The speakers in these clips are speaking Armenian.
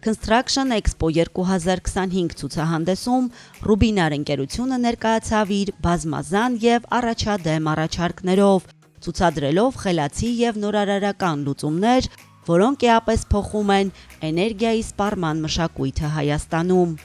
Construction Expo 2025 ցուցահանդեսում Rubiner ընկերությունը ներկայացավ իր բազմազան եւ առաջադեմ առաջարկներով, ցուցադրելով խելացի եւ նորարարական լուծումներ, որոնք էապես փոխում են էներգիայի սպառման մշակույթը Հայաստանում։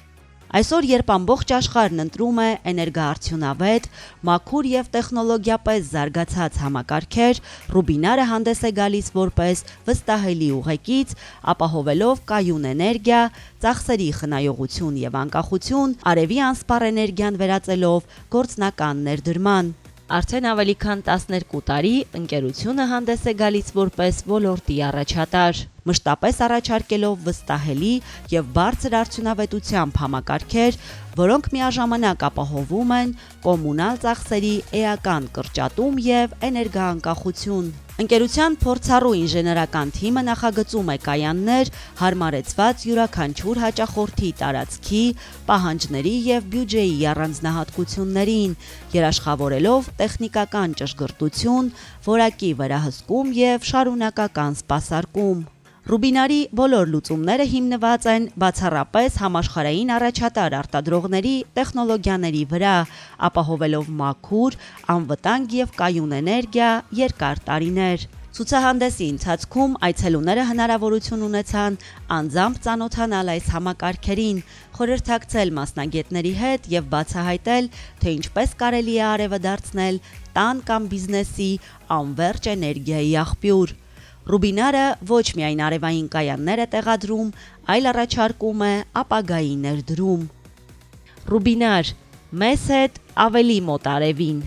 Այսօր, երբ ամբողջ աշխարհն ընտրում է էներգոարդյունավետ, մաքուր եւ տեխնոլոգիապես զարգացած համակարգեր, Rubiner-ը հանդես է գալիս որպես վստահելի ուղեկից, ապահովելով կայուն էներգիա, ծախսերի խնայողություն եւ անկախություն, արևի անսպառ էներգիան վերածելով գործնական ներդրման։ Արդեն ավելի քան 12 տարի ընկերությունը հանդես է գալիս որպես ոլորտի առաջատար, մշտապես առաջարկելով վստահելի եւ բարձր արդյունավետությամբ համակարգեր, որոնք միաժամանակ ապահովում են կոմունալ ծախսերի էական կրճատում եւ էներգոանկախություն։ Ընկերության փորձառու ինժեներական թիմը նախագծում է կայաններ հարմարեցված յուրաքանչյուր հաճախորդի տարածքի, պահանջների եւ բյուջեի առանձնահատկություններին, երաշխավորելով տեխնիկական ճշգրտություն, որակի վերահսկում եւ շարունակական սպասարկում։ Rubiner-ի բոլոր լուծումները հիմնված են բացառապես համաշխարհային առաջատար արտադրողների տեխնոլոգիաների վրա, ապահովելով մաքուր, անվտանգ եւ կայուն էներգիա երկար տարիներ։ Ցուցահանդեսի ընթացքում այցելուները հնարավորություն ունեցան անձամբ ծանոթանալ այս համակարգերին, խորհրդակցել մասնագետների հետ եւ բացահայտել, թե ինչպես կարելի է արևը դարձնել տան կամ բիզնեսի անվերջ էներգիայի աղբյուր։ Rubiner-ը ոչ միայն արևային կայաններ է տեղադրում, այլ առաջարկում է ապագայի ներդրում։ Rubiner՝ մեզ հետ ավելի մոտ արևին։